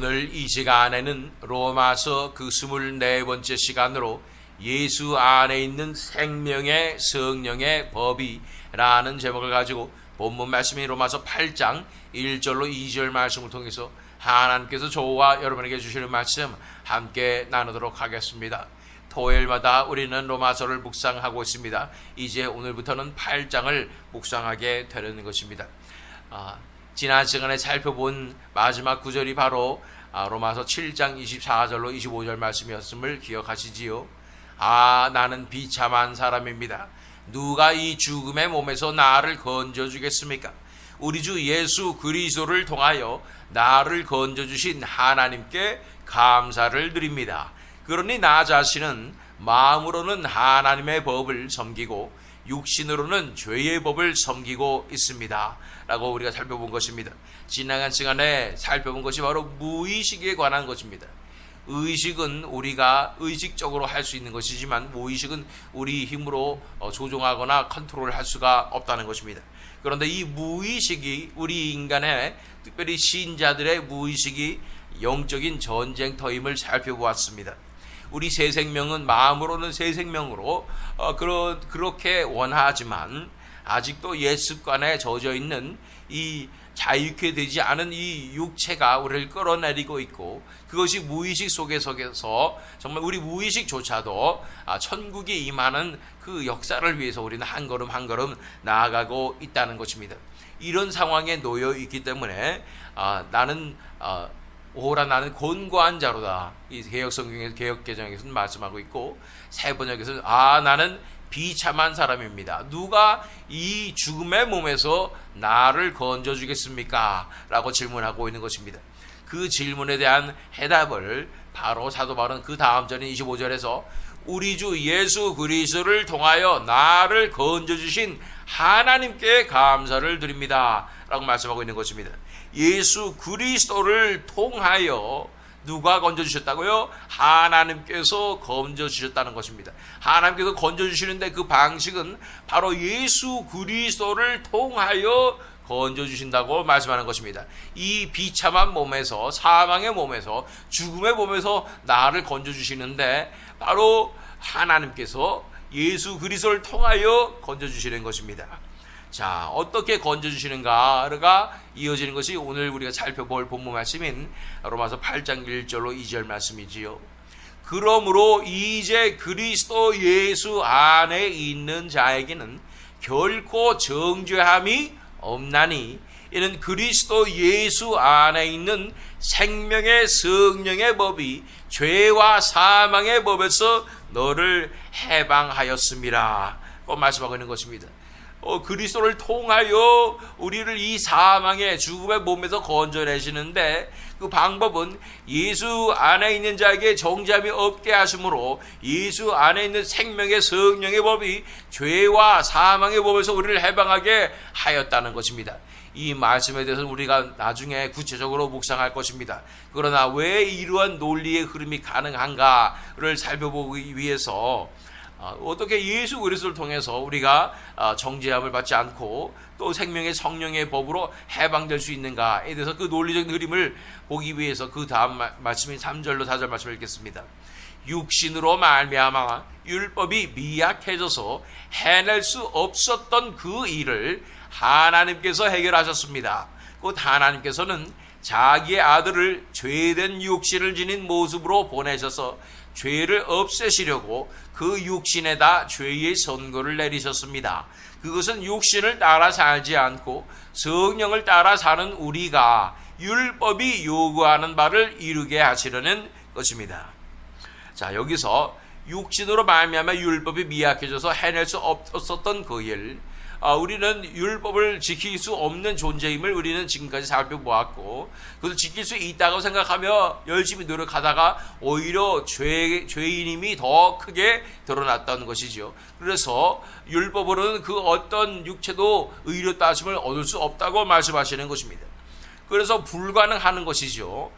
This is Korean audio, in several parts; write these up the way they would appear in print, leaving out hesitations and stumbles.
오늘 이 시간에는 로마서 그 24번째 시간으로 예수 안에 있는 생명의 성령의 법이라는 제목을 가지고 본문 말씀인 로마서 8장 1절로 2절 말씀을 통해서 하나님께서 저와 여러분에게 주시는 말씀 함께 나누도록 하겠습니다. 토요일마다 우리는 로마서를 묵상하고 있습니다. 이제 오늘부터는 8장을 묵상하게 되는 것입니다. 지난 시간에 살펴본 마지막 구절이 바로 로마서 7장 24절로 25절 말씀이었음을 기억하시지요? 나는 비참한 사람입니다. 누가 이 죽음의 몸에서 나를 건져주겠습니까? 우리 주 예수 그리스도를 통하여 나를 건져주신 하나님께 감사를 드립니다. 그러니 나 자신은 마음으로는 하나님의 법을 섬기고 육신으로는 죄의 법을 섬기고 있습니다 라고 우리가 살펴본 것입니다. 지나간 시간에 살펴본 것이 바로 무의식에 관한 것입니다. 의식은 우리가 의식적으로 할 수 있는 것이지만 무의식은 우리 힘으로 조종하거나 컨트롤할 수가 없다는 것입니다. 그런데 이 무의식이 우리 인간의, 특별히 신자들의 무의식이 영적인 전쟁터임을 살펴보았습니다. 우리 새 생명은 마음으로는 새 생명으로 그렇게 원하지만 아직도 옛 습관에 젖어 있는 이 자유케 되지 않은 이 육체가 우리를 끌어내리고 있고, 그것이 무의식 속에서 정말 우리 무의식조차도 천국에 임하는 그 역사를 위해서 우리는 한 걸음 한 걸음 나아가고 있다는 것입니다. 이런 상황에 놓여 있기 때문에 나는 곤고한 자로다. 이 개혁성경에서, 개혁개정에서는 말씀하고 있고, 새 번역에서는 나는 비참한 사람입니다. 누가 이 죽음의 몸에서 나를 건져주겠습니까? 라고 질문하고 있는 것입니다. 그 질문에 대한 해답을 바로 사도 바울은 그 다음 절인 25절에서 우리 주 예수 그리스도를 통하여 나를 건져주신 하나님께 감사를 드립니다 라고 말씀하고 있는 것입니다. 예수 그리스도를 통하여 누가 건져주셨다고요? 하나님께서 건져주셨다는 것입니다. 하나님께서 건져주시는데 그 방식은 바로 예수 그리스도를 통하여 건져주신다고 말씀하는 것입니다. 이 비참한 몸에서, 사망의 몸에서, 죽음의 몸에서 나를 건져주시는데 바로 하나님께서 예수 그리스도를 통하여 건져주시는 것입니다. 자, 어떻게 건져주시는가가 이어지는 것이 오늘 우리가 살펴볼 본문 말씀인 로마서 8장 1절로 2절 말씀이지요. 그러므로 이제 그리스도 예수 안에 있는 자에게는 결코 정죄함이 없나니 이는 그리스도 예수 안에 있는 생명의 성령의 법이 죄와 사망의 법에서 너를 해방하였음이라 고 말씀하고 있는 것입니다. 그리스도를 통하여 우리를 이 사망의 죽음의 몸에서 건져내시는데 그 방법은 예수 안에 있는 자에게 정죄함이 없게 하심으로 예수 안에 있는 생명의 성령의 법이 죄와 사망의 법에서 우리를 해방하게 하였다는 것입니다. 이 말씀에 대해서 우리가 나중에 구체적으로 묵상할 것입니다. 그러나 왜 이러한 논리의 흐름이 가능한가를 살펴보기 위해서 어떻게 예수 그리스도를 통해서 우리가 정죄함을 받지 않고 또 생명의 성령의 법으로 해방될 수 있는가에 대해서 그 논리적인 흐름을 보기 위해서 그 다음 말씀인 3절로 4절 말씀을 읽겠습니다. 육신으로 말미암아 율법이 미약해져서 해낼 수 없었던 그 일을 하나님께서 해결하셨습니다. 곧 하나님께서는 자기의 아들을 죄된 육신을 지닌 모습으로 보내셔서 죄를 없애시려고 그 육신에다 죄의 선고를 내리셨습니다. 그것은 육신을 따라 살지 않고 성령을 따라 사는 우리가 율법이 요구하는 바를 이루게 하시려는 것입니다. 자, 여기서 육신으로 말미암아 율법이 미약해져서 해낼 수 없었던 그 일, 우리는 율법을 지킬 수 없는 존재임을 우리는 지금까지 살펴보았고, 그것을 지킬 수 있다고 생각하며 열심히 노력하다가 오히려 죄인임이 더 크게 드러났던 것이죠. 그래서 율법으로는 그 어떤 육체도 의롭다 하심을 얻을 수 없다고 말씀하시는 것입니다. 그래서 불가능하는 것이죠.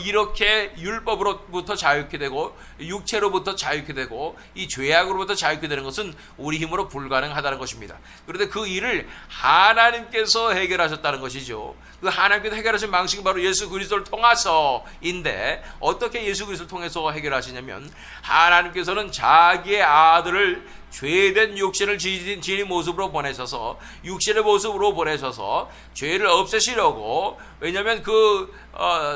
이렇게 율법으로부터 자유케 되고 육체로부터 자유케 되고 이 죄악으로부터 자유케 되는 것은 우리 힘으로 불가능하다는 것입니다. 그런데 그 일을 하나님께서 해결하셨다는 것이죠. 그 하나님께서 해결하신 방식이 바로 예수 그리스도를 통해서인데, 어떻게 예수 그리스도를 통해서 해결하시냐면, 하나님께서는 자기의 아들을 죄된 육신을 지닌 모습으로 보내셔서, 육신의 모습으로 보내셔서 죄를 없애시려고, 왜냐하면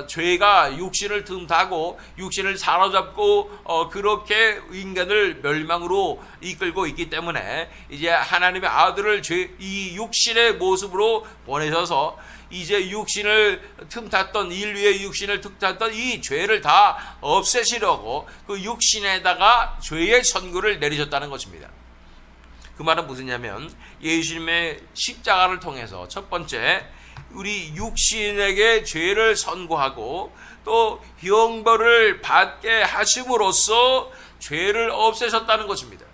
죄가 육신을 틈타고 육신을 사로잡고 그렇게 인간을 멸망으로 이끌고 있기 때문에 이제 하나님의 아들을 이 육신의 모습으로 보내셔서 이제 육신을 틈탔던, 인류의 육신을 틈탔던 이 죄를 다 없애시려고 그 육신에다가 죄의 선고를 내리셨다는 것입니다. 그 말은 무엇이냐면, 예수님의 십자가를 통해서 첫 번째 우리 육신에게 죄를 선고하고 또 형벌을 받게 하심으로써 죄를 없애셨다는 것입니다.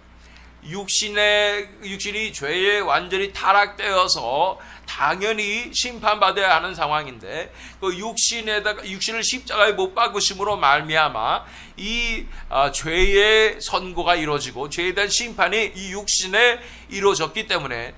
육신이 죄에 완전히 타락되어서 당연히 심판받아야 하는 상황인데, 그 육신을 십자가에 못 박으심으로 말미암아 이 죄의 선고가 이루어지고 죄에 대한 심판이 이 육신에 이루어졌기 때문에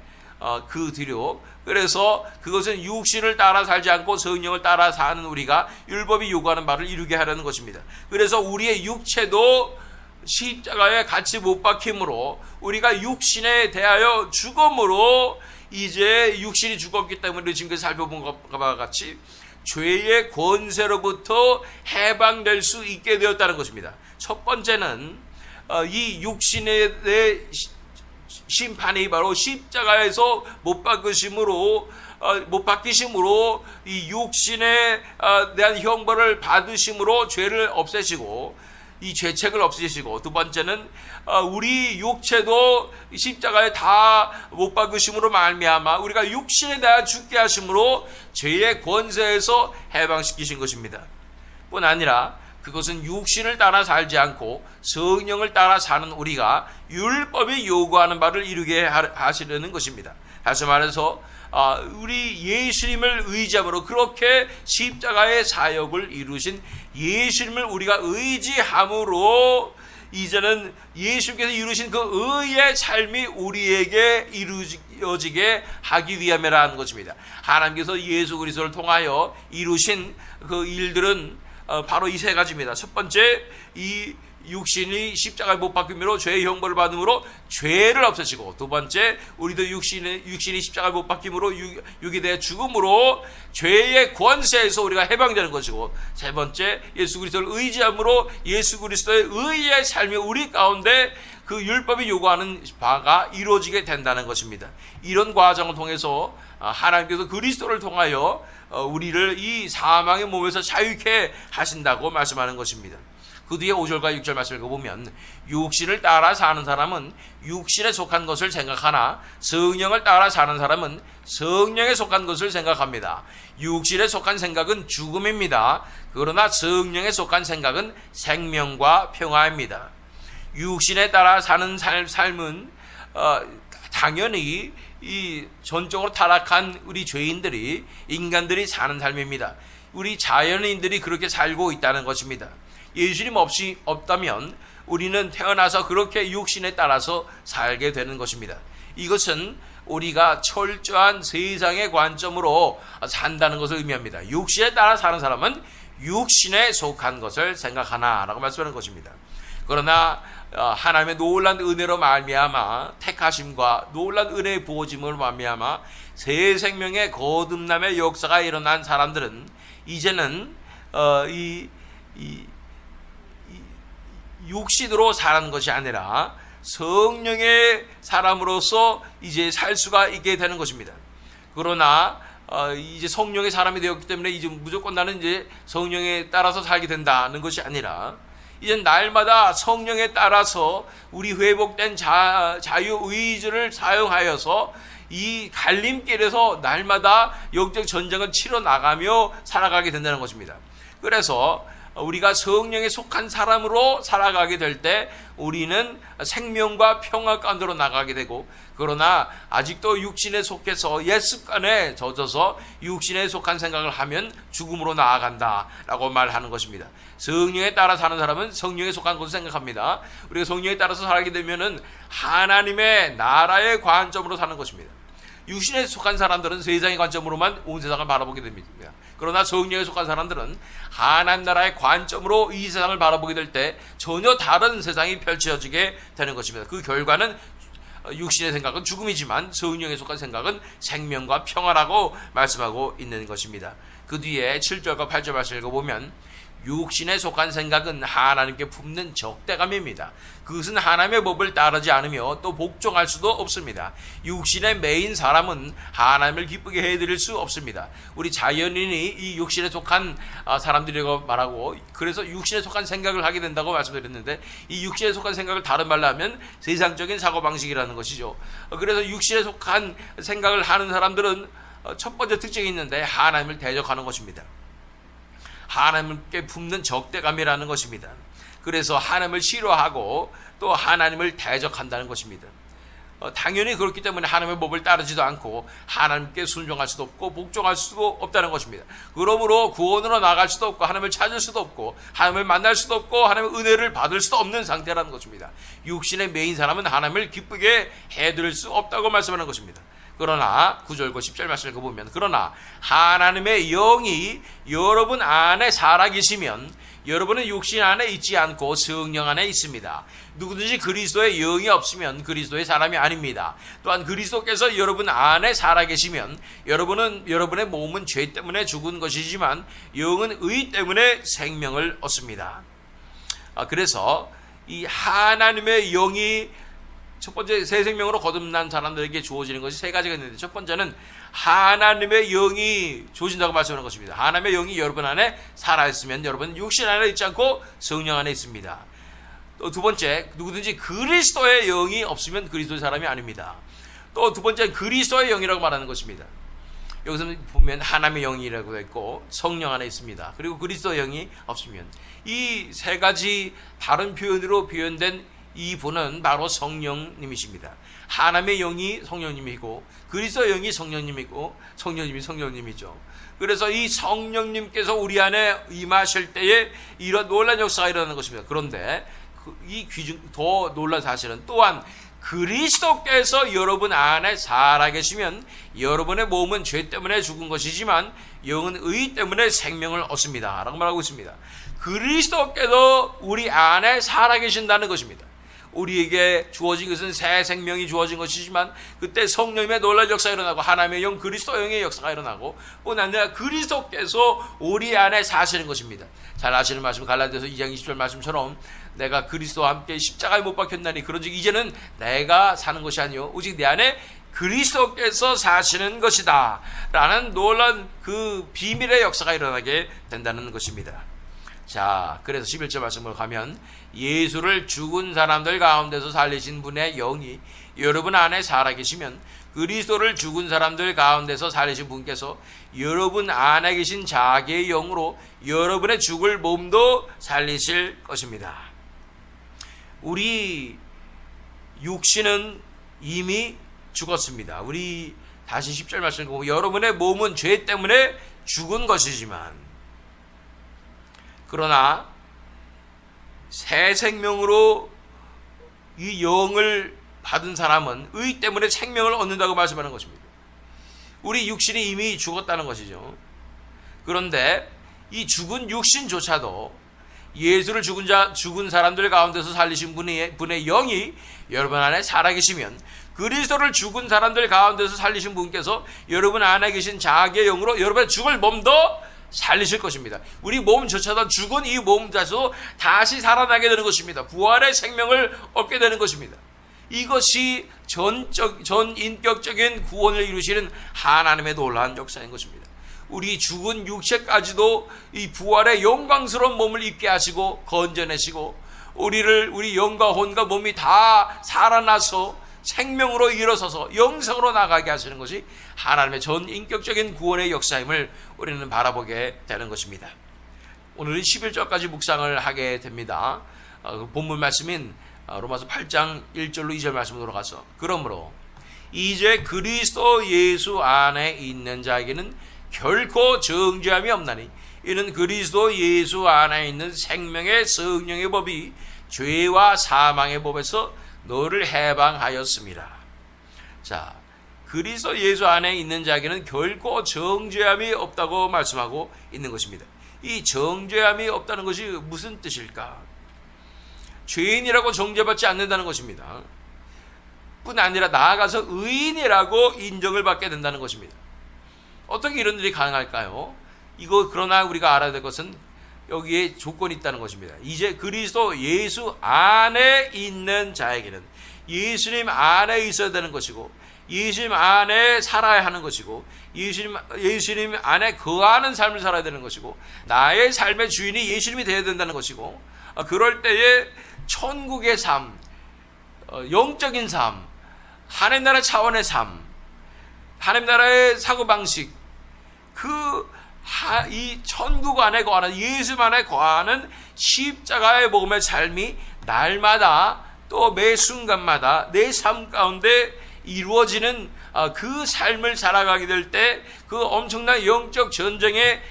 그 뒤로, 그래서 그것은 육신을 따라 살지 않고 성령을 따라 사는 우리가 율법이 요구하는 바를 이루게 하려는 것입니다. 그래서 우리의 육체도 십자가에 같이 못 박힘으로 우리가 육신에 대하여 죽음으로 이제 육신이 죽었기 때문에 지금까지 살펴본 것과 같이 죄의 권세로부터 해방될 수 있게 되었다는 것입니다. 첫 번째는 이 육신에 대해 심판이 바로 십자가에서 못 박히심으로 이 육신에 대한 형벌을 받으심으로 죄를 없애시고 이 죄책을 없애시고, 두 번째는 우리 육체도 십자가에 다 못 박으심으로 말미암아 우리가 육신에 대한 죽게 하심으로 죄의 권세에서 해방시키신 것입니다. 뿐 아니라 그것은 육신을 따라 살지 않고 성령을 따라 사는 우리가 율법이 요구하는 바를 이루게 하시려는 것입니다. 다시 말해서 우리 예수님을 의지함으로, 그렇게 십자가의 사역을 이루신 예수님을 우리가 의지함으로 이제는 예수님께서 이루신 그 의의 삶이 우리에게 이루어지게 하기 위함이라는 것입니다. 하나님께서 예수 그리스도를 통하여 이루신 그 일들은 바로 이 세 가지입니다. 첫 번째, 이 육신이 십자가에 못 박힘으로 죄의 형벌을 받음으로 죄를 없애시고, 두 번째, 우리도 육신이 십자가에 못 박힘으로 육에 대해 죽음으로 죄의 권세에서 우리가 해방되는 것이고, 세 번째, 예수 그리스도를 의지함으로 예수 그리스도의 의의 삶이 우리 가운데 그 율법이 요구하는 바가 이루어지게 된다는 것입니다. 이런 과정을 통해서 하나님께서 그리스도를 통하여 우리를 이 사망의 몸에서 자유케 하신다고 말씀하는 것입니다. 그 뒤에 5절과 6절 말씀을 읽어보면, 육신을 따라 사는 사람은 육신에 속한 것을 생각하나 성령을 따라 사는 사람은 성령에 속한 것을 생각합니다. 육신에 속한 생각은 죽음입니다. 그러나 성령에 속한 생각은 생명과 평화입니다. 육신에 따라 사는 삶은 당연히 이 전적으로 타락한 우리 죄인들이, 인간들이 사는 삶입니다. 우리 자연인들이 그렇게 살고 있다는 것입니다. 예수님 없다면 우리는 태어나서 그렇게 육신에 따라서 살게 되는 것입니다. 이것은 우리가 철저한 세상의 관점으로 산다는 것을 의미합니다. 육신에 따라 사는 사람은 육신에 속한 것을 생각하나 라고 말씀하는 것입니다. 그러나 하나님의 놀란 은혜로 말미암아, 택하심과 놀란 은혜의 부어짐으로 말미암아 새 생명의 거듭남의 역사가 일어난 사람들은 이제는 육신으로 사는 것이 아니라 성령의 사람으로서 이제 살 수가 있게 되는 것입니다. 그러나 이제 성령의 사람이 되었기 때문에 이제 무조건 나는 이제 성령에 따라서 살게 된다는 것이 아니라, 이제 날마다 성령에 따라서 우리 회복된 자유의지를 사용하여서 이 갈림길에서 날마다 영적 전쟁을 치러 나가며 살아가게 된다는 것입니다. 그래서 우리가 성령에 속한 사람으로 살아가게 될 때 우리는 생명과 평화 가운데로 나가게 되고, 그러나 아직도 육신에 속해서 옛 습관에 젖어서 육신에 속한 생각을 하면 죽음으로 나아간다라고 말하는 것입니다. 성령에 따라 사는 사람은 성령에 속한 것을 생각합니다. 우리가 성령에 따라서 살게 되면은 하나님의 나라의 관점으로 사는 것입니다. 육신에 속한 사람들은 세상의 관점으로만 온 세상을 바라보게 됩니다. 그러나 성령에 속한 사람들은 하나님 나라의 관점으로 이 세상을 바라보게 될 때 전혀 다른 세상이 펼쳐지게 되는 것입니다. 그 결과는 육신의 생각은 죽음이지만 성령에 속한 생각은 생명과 평화라고 말씀하고 있는 것입니다. 그 뒤에 7절과 8절 말씀을 읽어보면 육신에 속한 생각은 하나님께 품는 적대감입니다. 그것은 하나님의 법을 따르지 않으며 또 복종할 수도 없습니다. 육신에 매인 사람은 하나님을 기쁘게 해드릴 수 없습니다. 우리 자연인이 이 육신에 속한 사람들이라고 말하고, 그래서 육신에 속한 생각을 하게 된다고 말씀드렸는데, 이 육신에 속한 생각을 다른 말로 하면 세상적인 사고방식이라는 것이죠. 그래서 육신에 속한 생각을 하는 사람들은 첫 번째 특징이 있는데 하나님을 대적하는 것입니다. 하나님께 품는 적대감이라는 것입니다. 그래서 하나님을 싫어하고 또 하나님을 대적한다는 것입니다. 당연히 그렇기 때문에 하나님의 법을 따르지도 않고 하나님께 순종할 수도 없고 복종할 수도 없다는 것입니다. 그러므로 구원으로 나갈 수도 없고 하나님을 찾을 수도 없고 하나님을 만날 수도 없고 하나님의 은혜를 받을 수도 없는 상태라는 것입니다. 육신의 매인 사람은 하나님을 기쁘게 해드릴 수 없다고 말씀하는 것입니다. 그러나 9절과 10절 말씀을 읽어보면, 그러나 하나님의 영이 여러분 안에 살아계시면 여러분은 육신 안에 있지 않고 성령 안에 있습니다. 누구든지 그리스도의 영이 없으면 그리스도의 사람이 아닙니다. 또한 그리스도께서 여러분 안에 살아계시면 여러분의 몸은 죄 때문에 죽은 것이지만 영은 의 때문에 생명을 얻습니다. 그래서 이 하나님의 영이 첫 번째 새 생명으로 거듭난 사람들에게 주어지는 것이 세 가지가 있는데, 첫 번째는 하나님의 영이 주어진다고 말씀하는 것입니다. 하나님의 영이 여러분 안에 살아있으면 여러분 육신 안에 있지 않고 성령 안에 있습니다. 또 두 번째, 누구든지 그리스도의 영이 없으면 그리스도의 사람이 아닙니다. 또 두 번째는 그리스도의 영이라고 말하는 것입니다. 여기서 보면 하나님의 영이라고 했고 성령 안에 있습니다. 그리고 그리스도의 영이 없으면, 이 세 가지 다른 표현으로 표현된 이 분은 바로 성령님이십니다. 하나님의 영이 성령님이고 그리스도의 영이 성령님이고 성령님이 성령님이죠. 그래서 이 성령님께서 우리 안에 임하실 때에 이런 놀라운 역사가 일어나는 것입니다. 그런데 이 더 놀라운 사실은 또한 그리스도께서 여러분 안에 살아계시면 여러분의 몸은 죄 때문에 죽은 것이지만 영은 의 때문에 생명을 얻습니다 라고 말하고 있습니다. 그리스도께서 우리 안에 살아계신다는 것입니다. 우리에게 주어진 것은 새 생명이 주어진 것이지만 그때 성령님의 놀라운 역사가 일어나고 하나님의 영 그리스도 영의 역사가 일어나고 뿐 아니라 그리스도께서 우리 안에 사시는 것입니다. 잘 아시는 말씀 갈라디아서 2장 20절 말씀처럼 내가 그리스도와 함께 십자가에 못 박혔나니 그런즉 이제는 내가 사는 것이 아니요 오직 내 안에 그리스도께서 사시는 것이다 라는 놀라운 그 비밀의 역사가 일어나게 된다는 것입니다. 자, 그래서 11절 말씀으로 가면 예수를 죽은 사람들 가운데서 살리신 분의 영이 여러분 안에 살아계시면 그리스도를 죽은 사람들 가운데서 살리신 분께서 여러분 안에 계신 자기의 영으로 여러분의 죽을 몸도 살리실 것입니다. 우리 육신은 이미 죽었습니다. 우리 다시 10절 말씀을 보면 여러분의 몸은 죄 때문에 죽은 것이지만 그러나 새 생명으로 이 영을 받은 사람은 의 때문에 생명을 얻는다고 말씀하는 것입니다. 우리 육신이 이미 죽었다는 것이죠. 그런데 이 죽은 육신조차도 예수를 죽은 사람들 가운데서 살리신 분의 영이 여러분 안에 살아계시면 그리스도를 죽은 사람들 가운데서 살리신 분께서 여러분 안에 계신 자기의 영으로 여러분의 죽을 몸도 살리실 것입니다. 우리 몸조차도 죽은 이 몸조차도 다시 살아나게 되는 것입니다. 부활의 생명을 얻게 되는 것입니다. 이것이 전인격적인 구원을 이루시는 하나님의 놀라운 역사인 것입니다. 우리 죽은 육체까지도 이 부활의 영광스러운 몸을 입게 하시고 건져내시고 우리 영과 혼과 몸이 다 살아나서 생명으로 일어서서 영성으로 나가게 하시는 것이 하나님의 전인격적인 구원의 역사임을 우리는 바라보게 되는 것입니다. 오늘은 11절까지 묵상을 하게 됩니다. 본문 말씀인 로마서 8장 1절로 2절 말씀으로 가서 그러므로 이제 그리스도 예수 안에 있는 자에게는 결코 정죄함이 없나니 이는 그리스도 예수 안에 있는 생명의 성령의 법이 죄와 사망의 법에서 너를 해방하였습니다. 자, 그리스도 예수 안에 있는 자에게는 결코 정죄함이 없다고 말씀하고 있는 것입니다. 이 정죄함이 없다는 것이 무슨 뜻일까? 죄인이라고 정죄받지 않는다는 것입니다. 뿐 아니라 나아가서 의인이라고 인정을 받게 된다는 것입니다. 어떻게 이런 일이 가능할까요? 그러나 우리가 알아야 될 것은 여기에 조건이 있다는 것입니다. 이제 그리스도 예수 안에 있는 자에게는 예수님 안에 있어야 되는 것이고 예수님 안에 살아야 하는 것이고 예수님 안에 거하는 삶을 살아야 되는 것이고 나의 삶의 주인이 예수님이 되어야 된다는 것이고 그럴 때에 천국의 삶, 영적인 삶, 하나님 나라 차원의 삶, 하나님 나라의 사고방식, 이 천국 안에 거하는 예수 안에 거하는 십자가의 복음의 삶이 날마다 또 매 순간마다 내 삶 가운데 이루어지는 그 삶을 살아가게 될 때 그 엄청난 영적 전쟁의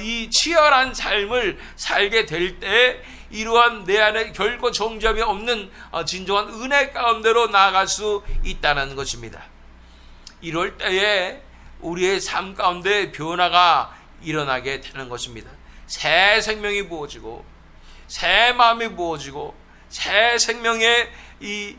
이 치열한 삶을 살게 될 때 이러한 내 안에 결코 정죄함이 없는 진정한 은혜 가운데로 나아갈 수 있다는 것입니다. 이럴 때에 우리의 삶 가운데 변화가 일어나게 되는 것입니다. 새 생명이 부어지고 새 마음이 부어지고 새 생명의 이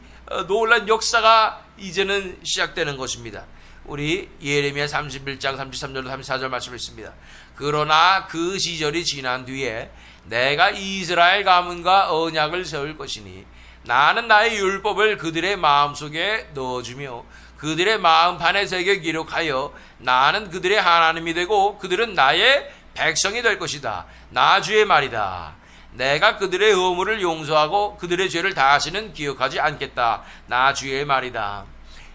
놀란 역사가 이제는 시작되는 것입니다. 우리 예레미야 31장 33절로 34절 말씀을 있습니다. 그러나 그 시절이 지난 뒤에 내가 이스라엘 가문과 언약을 세울 것이니 나는 나의 율법을 그들의 마음속에 넣어주며 그들의 마음판에 새겨 기록하여 나는 그들의 하나님이 되고 그들은 나의 백성이 될 것이다. 나 주의 말이다. 내가 그들의 허물을 용서하고 그들의 죄를 다시는 기억하지 않겠다. 나 주의 말이다.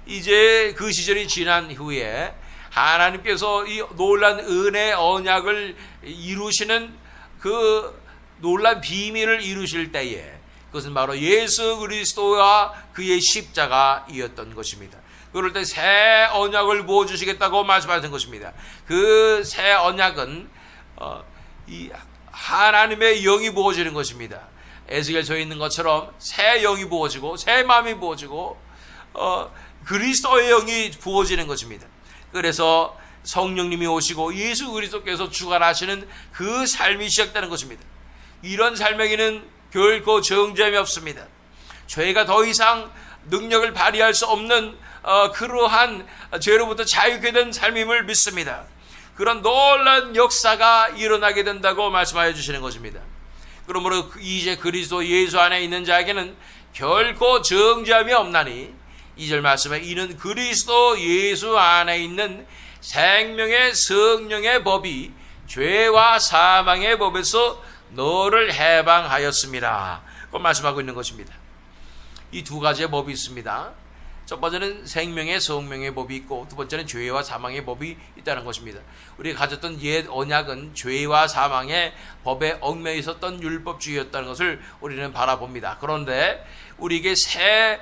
이제 그 시절이 지난 후에 하나님께서 이 놀란 은혜 언약을 이루시는 그 놀란 비밀을 이루실 때에 그것은 바로 예수 그리스도와 그의 십자가이었던 것입니다. 그럴 때 새 언약을 부어주시겠다고 말씀하신 것입니다. 그 새 언약은 이 하나님의 영이 부어지는 것입니다. 에스겔서에 있는 것처럼 새 영이 부어지고 새 마음이 부어지고 그리스도의 영이 부어지는 것입니다. 그래서 성령님이 오시고 예수 그리스도께서 주관하시는 그 삶이 시작되는 것입니다. 이런 삶에게는 결코 정죄함이 없습니다. 죄가 더 이상 능력을 발휘할 수 없는 그러한 죄로부터 자유케 된 삶임을 믿습니다. 그런 놀라운 역사가 일어나게 된다고 말씀하여 주시는 것입니다. 그러므로 이제 그리스도 예수 안에 있는 자에게는 결코 정죄함이 없나니 2절 말씀에 이는 그리스도 예수 안에 있는 생명의 성령의 법이 죄와 사망의 법에서 너를 해방하였습니다. 그 말씀하고 있는 것입니다. 이 두 가지의 법이 있습니다. 첫 번째는 생명의 성명의 법이 있고 두 번째는 죄와 사망의 법이 있다는 것입니다. 우리가 가졌던 옛 언약은 죄와 사망의 법에 얽매여 있었던 율법주의였다는 것을 우리는 바라봅니다. 그런데 우리에게 새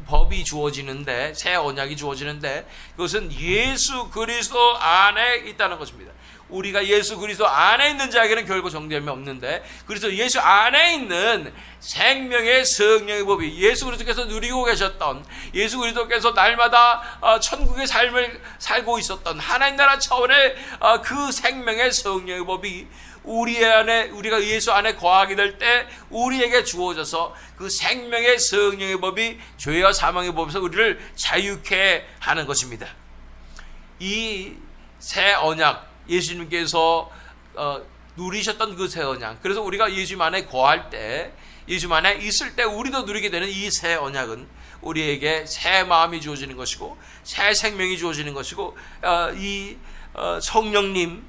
법이 주어지는데 새 언약이 주어지는데 그것은 예수 그리스도 안에 있다는 것입니다. 우리가 예수 그리스도 안에 있는 자에게는 결코 정죄함이 없는데 그래서 예수 안에 있는 생명의 성령의 법이 예수 그리스도께서 누리고 계셨던 예수 그리스도께서 날마다 천국의 삶을 살고 있었던 하나님 나라 차원의 그 생명의 성령의 법이 우리 안에 우리가 예수 안에 거하게 될 때 우리에게 주어져서 그 생명의 성령의 법이 죄와 사망의 법에서 우리를 자유케 하는 것입니다. 이 새 언약 예수님께서 누리셨던 그 새 언약 그래서 우리가 예수 안에 거할 때 예수 안에 있을 때 우리도 누리게 되는 이 새 언약은 우리에게 새 마음이 주어지는 것이고 새 생명이 주어지는 것이고 이 성령님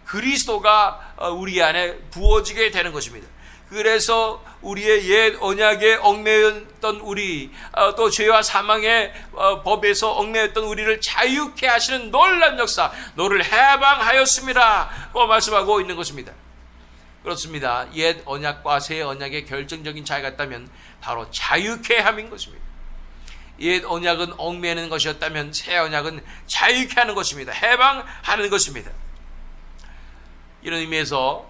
그리스도가 우리 안에 부어지게 되는 것입니다. 그래서 우리의 옛 언약에 얽매였던 우리 또 죄와 사망의 법에서 얽매였던 우리를 자유케 하시는 놀라운 역사 너를 해방하였습니다 고 말씀하고 있는 것입니다. 그렇습니다. 옛 언약과 새 언약의 결정적인 차이가 있다면 바로 자유케 함인 것입니다. 옛 언약은 얽매는 것이었다면 새 언약은 자유케 하는 것입니다. 해방하는 것입니다. 이런 의미에서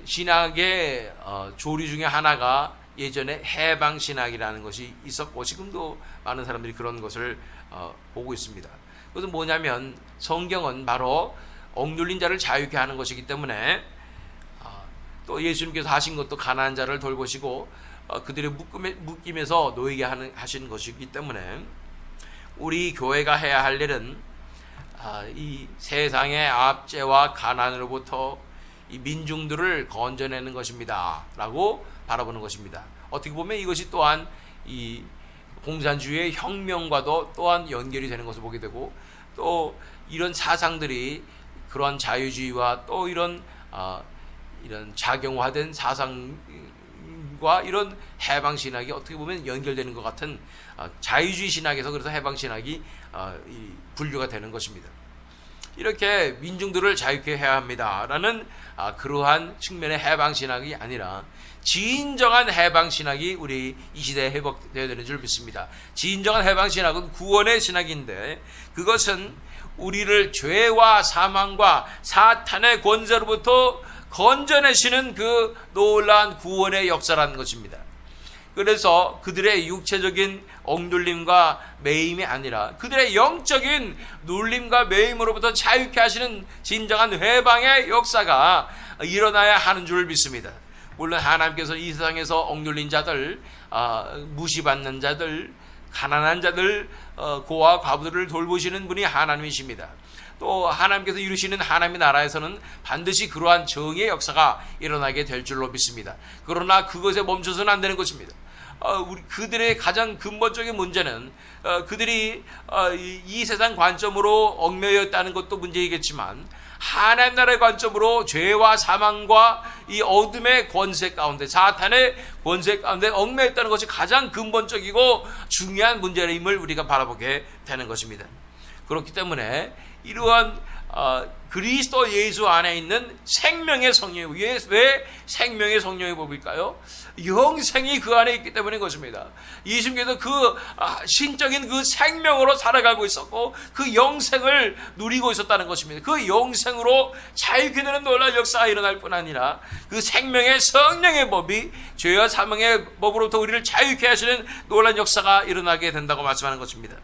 신학의 조리 중에 하나가 예전에 해방신학이라는 것이 있었고 지금도 많은 사람들이 그런 것을 보고 있습니다. 그것은 뭐냐면 성경은 바로 억눌린 자를 자유케 하는 것이기 때문에 또 예수님께서 하신 것도 가난한 자를 돌보시고 그들의 묶임에서 놓이게 하신 것이기 때문에 우리 교회가 해야 할 일은 이 세상의 압제와 가난으로부터 이 민중들을 건져내는 것입니다 라고 바라보는 것입니다. 어떻게 보면 이것이 또한 이 공산주의의 혁명과도 또한 연결이 되는 것을 보게 되고 또 이런 사상들이 그러한 자유주의와 또 이런 작용화된 사상과 이런 해방신학이 어떻게 보면 연결되는 것 같은 자유주의 신학에서 그래서 해방신학이 분류가 되는 것입니다. 이렇게 민중들을 자유케 해야 합니다라는 그러한 측면의 해방신학이 아니라 진정한 해방신학이 우리 이 시대에 회복되어야 되는 줄 믿습니다. 진정한 해방신학은 구원의 신학인데 그것은 우리를 죄와 사망과 사탄의 권세로부터 건져내시는 그 놀라운 구원의 역사라는 것입니다. 그래서 그들의 육체적인 억눌림과 매임이 아니라 그들의 영적인 눌림과 매임으로부터 자유케 하시는 진정한 회방의 역사가 일어나야 하는 줄 믿습니다. 물론 하나님께서 이 세상에서 억눌린 자들, 무시받는 자들, 가난한 자들, 고아 과부들을 돌보시는 분이 하나님이십니다. 또 하나님께서 이루시는 하나님의 나라에서는 반드시 그러한 정의의 역사가 일어나게 될 줄로 믿습니다. 그러나 그것에 멈춰서는 안 되는 것입니다. 그들의 가장 근본적인 문제는 그들이 이 세상 관점으로 얽매였다는 것도 문제이겠지만 하나님 나라의 관점으로 죄와 사망과 이 어둠의 권세 가운데 사탄의 권세 가운데 얽매였다는 것이 가장 근본적이고 중요한 문제임을 우리가 바라보게 되는 것입니다. 그렇기 때문에 이러한 그리스도 예수 안에 있는 생명의 성령이 왜 생명의 성령의 법일까요? 영생이 그 안에 있기 때문인 것입니다. 예수님께서 그 신적인 그 생명으로 살아가고 있었고 그 영생을 누리고 있었다는 것입니다. 그 영생으로 자유케 되는 놀라운 역사가 일어날 뿐 아니라 그 생명의 성령의 법이 죄와 사망의 법으로부터 우리를 자유케 하시는 놀라운 역사가 일어나게 된다고 말씀하는 것입니다.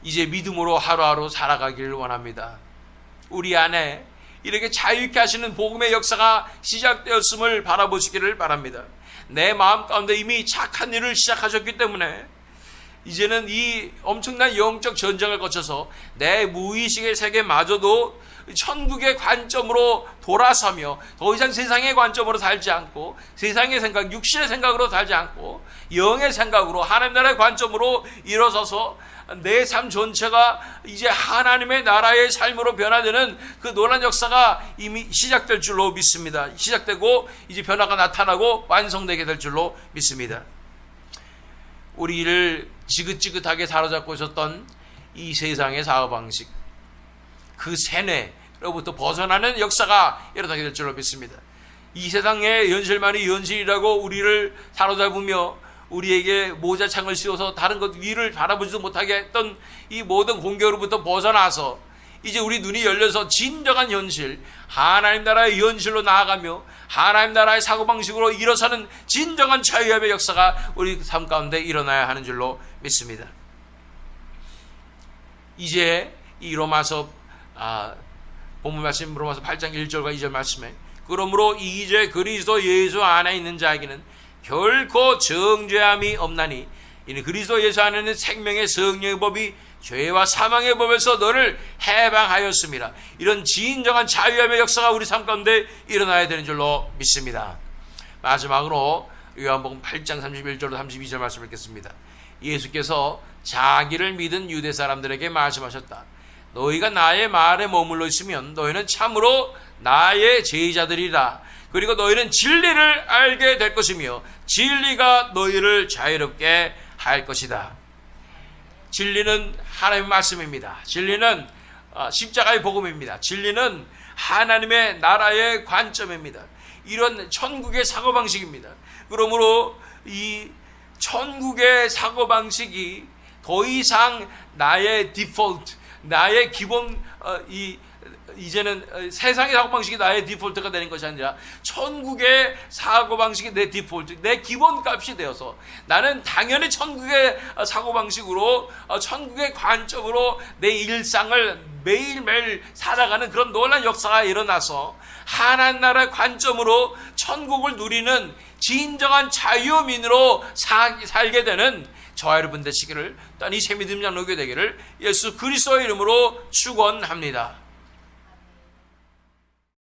이제 믿음으로 하루하루 살아가기를 원합니다. 우리 안에 이렇게 자유케 하시는 복음의 역사가 시작되었음을 바라보시기를 바랍니다. 내 마음 가운데 이미 착한 일을 시작하셨기 때문에 이제는 이 엄청난 영적 전쟁을 거쳐서 내 무의식의 세계마저도 천국의 관점으로 돌아서며 더 이상 세상의 관점으로 살지 않고 세상의 생각, 육신의 생각으로 살지 않고 영의 생각으로 하나님 나라의 관점으로 일어서서 내 삶 전체가 이제 하나님의 나라의 삶으로 변화되는 그 놀라운 역사가 이미 시작될 줄로 믿습니다. 시작되고 이제 변화가 나타나고 완성되게 될 줄로 믿습니다. 우리를 지긋지긋하게 사로잡고 있었던 이 세상의 사고방식, 그 세뇌로부터 벗어나는 역사가 일어나게 될 줄로 믿습니다. 이 세상의 현실만이 현실이라고 우리를 사로잡으며 우리에게 모자창을 씌워서 다른 것 위를 바라보지도 못하게 했던 이 모든 공격으로부터 벗어나서 이제 우리 눈이 열려서 진정한 현실, 하나님 나라의 현실로 나아가며 하나님 나라의 사고방식으로 일어서는 진정한 자유함의 역사가 우리 삶 가운데 일어나야 하는 줄로 믿습니다. 이제 이 로마서 본문 말씀 로마서 8장 1절과 2절 말씀에 그러므로 이제 그리스도 예수 안에 있는 자에게는 결코 정죄함이 없나니 이는 그리스도 예수 안에 있는 생명의 성령의 법이 죄와 사망의 법에서 너를 해방하였습니다. 이런 진정한 자유함의 역사가 우리 삶 가운데 일어나야 되는 줄로 믿습니다. 마지막으로 요한복음 8장 31절로 32절 말씀을 읽겠습니다. 예수께서 자기를 믿은 유대 사람들에게 말씀하셨다. 너희가 나의 말에 머물러 있으면 너희는 참으로 나의 제자들이라. 그리고 너희는 진리를 알게 될 것이며 진리가 너희를 자유롭게 할 것이다. 진리는 하나님의 말씀입니다. 진리는 십자가의 복음입니다. 진리는 하나님의 나라의 관점입니다. 이런 천국의 사고방식입니다. 그러므로 이 천국의 사고방식이 더 이상 나의 디폴트, 나의 기본 이제는 세상의 사고방식이 나의 디폴트가 되는 것이 아니라 천국의 사고방식이 내 디폴트, 내 기본값이 되어서 나는 당연히 천국의 사고방식으로, 천국의 관점으로 내 일상을 매일매일 살아가는 그런 놀라운 역사가 일어나서 하나님 나라의 관점으로 천국을 누리는 진정한 자유민으로 살게 되는 저와 여러분 되시기를, 또한 이 새믿음 장로교회 되기를 예수 그리스도의 이름으로 축원합니다.